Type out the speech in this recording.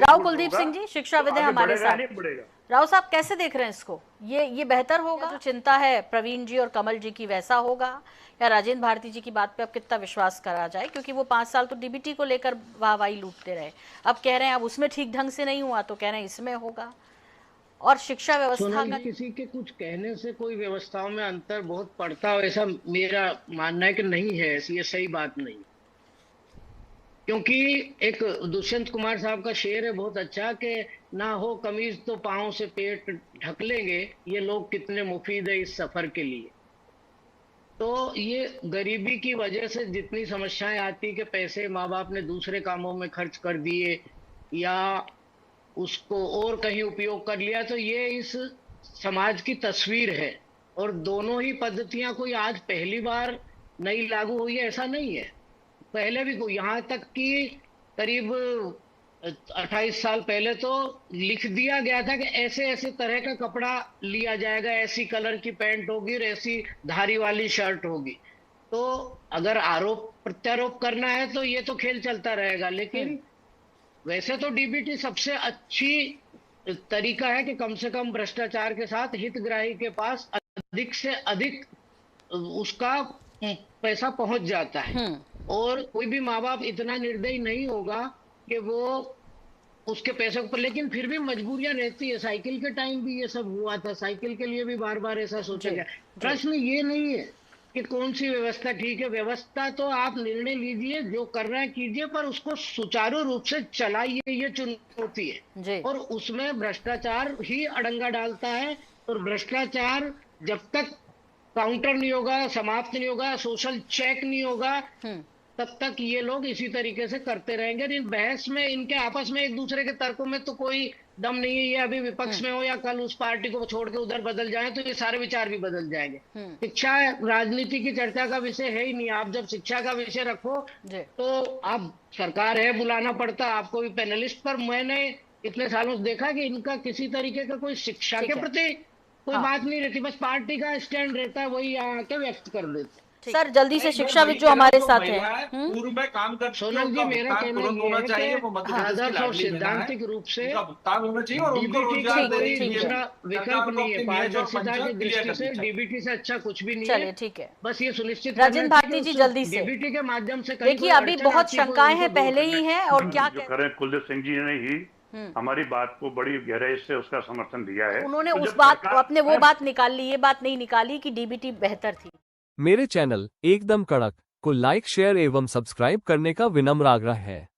राव कुलदीप सिंह जी, शिक्षाविद हैं हमारे साथ। नहीं बढ़ेगा। राव साहब कैसे देख रहे हैं इसको? ये बेहतर होगा? जो चिंता है प्रवीण जी और कमल जी की, वैसा होगा, या राजेंद्र भारती जी की बात पे अब कितना विश्वास करा जाए? क्योंकि वो 5 साल तो डीबीटी को लेकर वाहवाही लूटते रहे, अब कह रहे हैं अब उसमें ठीक ढंग से नहीं हुआ तो कह रहे हैं इसमें होगा। और शिक्षा व्यवस्था का किसी के कुछ कहने से कोई व्यवस्थाओं में अंतर बहुत पड़ता हो, ऐसा मेरा मानना है कि नहीं है, ऐसी ये सही बात नहीं। क्योंकि एक दुष्यंत कुमार साहब का शेर है बहुत अच्छा, कि ना हो कमीज तो पांव से पेट ढक लेंगे, ये लोग कितने मुफीद है इस सफर के लिए। तो ये गरीबी की वजह से जितनी समस्याएं आती कि पैसे माँ बाप ने दूसरे कामों में खर्च कर दिए या उसको और कहीं उपयोग कर लिया, तो ये इस समाज की तस्वीर है। और दोनों ही पद्धतियां कोई आज पहली बार नई लागू हुई है ऐसा नहीं है, पहले भी कोई, यहाँ तक कि करीब 28 साल पहले तो लिख दिया गया था कि ऐसे ऐसे तरह का कपड़ा लिया जाएगा, ऐसी कलर की पैंट होगी और ऐसी धारी वाली शर्ट होगी। तो अगर आरोप प्रत्यारोप करना है तो ये तो खेल चलता रहेगा, लेकिन वैसे तो डीबीटी सबसे अच्छी तरीका है कि कम से कम भ्रष्टाचार के साथ हितग्राही के पास अधिक से अधिक उसका पैसा पहुंच जाता है। और कोई भी माँ बाप इतना निर्दयी नहीं होगा कि वो उसके पैसे पर, लेकिन फिर भी मजबूरियां रहती है। साइकिल के टाइम भी ये सब हुआ था, साइकिल के लिए भी बार बार ऐसा सोचा गया। प्रश्न ये नहीं है कि कौन सी व्यवस्था ठीक है, व्यवस्था तो आप निर्णय लीजिए, जो कर रहे हैं कीजिए, पर उसको सुचारू रूप से चलाइए, ये चुनौती है। और उसमें भ्रष्टाचार ही अड़ंगा डालता है, और भ्रष्टाचार जब तक काउंटर नहीं होगा, समाप्त नहीं होगा, सोशल चेक नहीं होगा, तब तक ये लोग इसी तरीके से करते रहेंगे। इन बहस में, इनके आपस में एक दूसरे के तर्कों में तो कोई दम नहीं है। ये अभी विपक्ष में हो या कल उस पार्टी को छोड़ के उधर बदल जाए तो ये सारे विचार भी बदल जाएंगे। शिक्षा राजनीति की चर्चा का विषय है ही नहीं। आप जब शिक्षा का विषय रखो तो आप, सरकार है, बुलाना पड़ता आपको भी पैनलिस्ट, पर मैंने इतने सालों से देखा कि इनका किसी तरीके का कोई शिक्षा के प्रति कोई बात नहीं रहती, बस पार्टी का स्टैंड रहता है, वही यहाँ आके व्यक्त कर देते। सर जल्दी से शिक्षाविद जो हमारे साथ है, पूर्व में काम कर, सोनल जी, मेरा कहना होना चाहिए वो आदर्श और सिद्धांतिक रूप से भुगतान होना चाहिए और उनको रोजगार दूसरा विकल्प नहीं है। पारदर्शिता की दृष्टि से डीबीटी से अच्छा कुछ भी नहीं है। चलिए ठीक है, बस ये सुनिश्चित राजेंद्र भारती जी जल्दी से डीबीटी के माध्यम से, देखिए अभी बहुत शंकाएं हैं पहले ही हैं, और क्या करें, कुलदीप सिंह जी ने ही हमारी बात को बड़ी गहराई से उसका समर्थन दिया है। उन्होंने उस बात अपने वो बात निकाल ली, ये बात नहीं निकाली कि डीबीटी बेहतर थी। मेरे चैनल एकदम कड़क को लाइक, शेयर एवं सब्सक्राइब करने का विनम्र आग्रह है।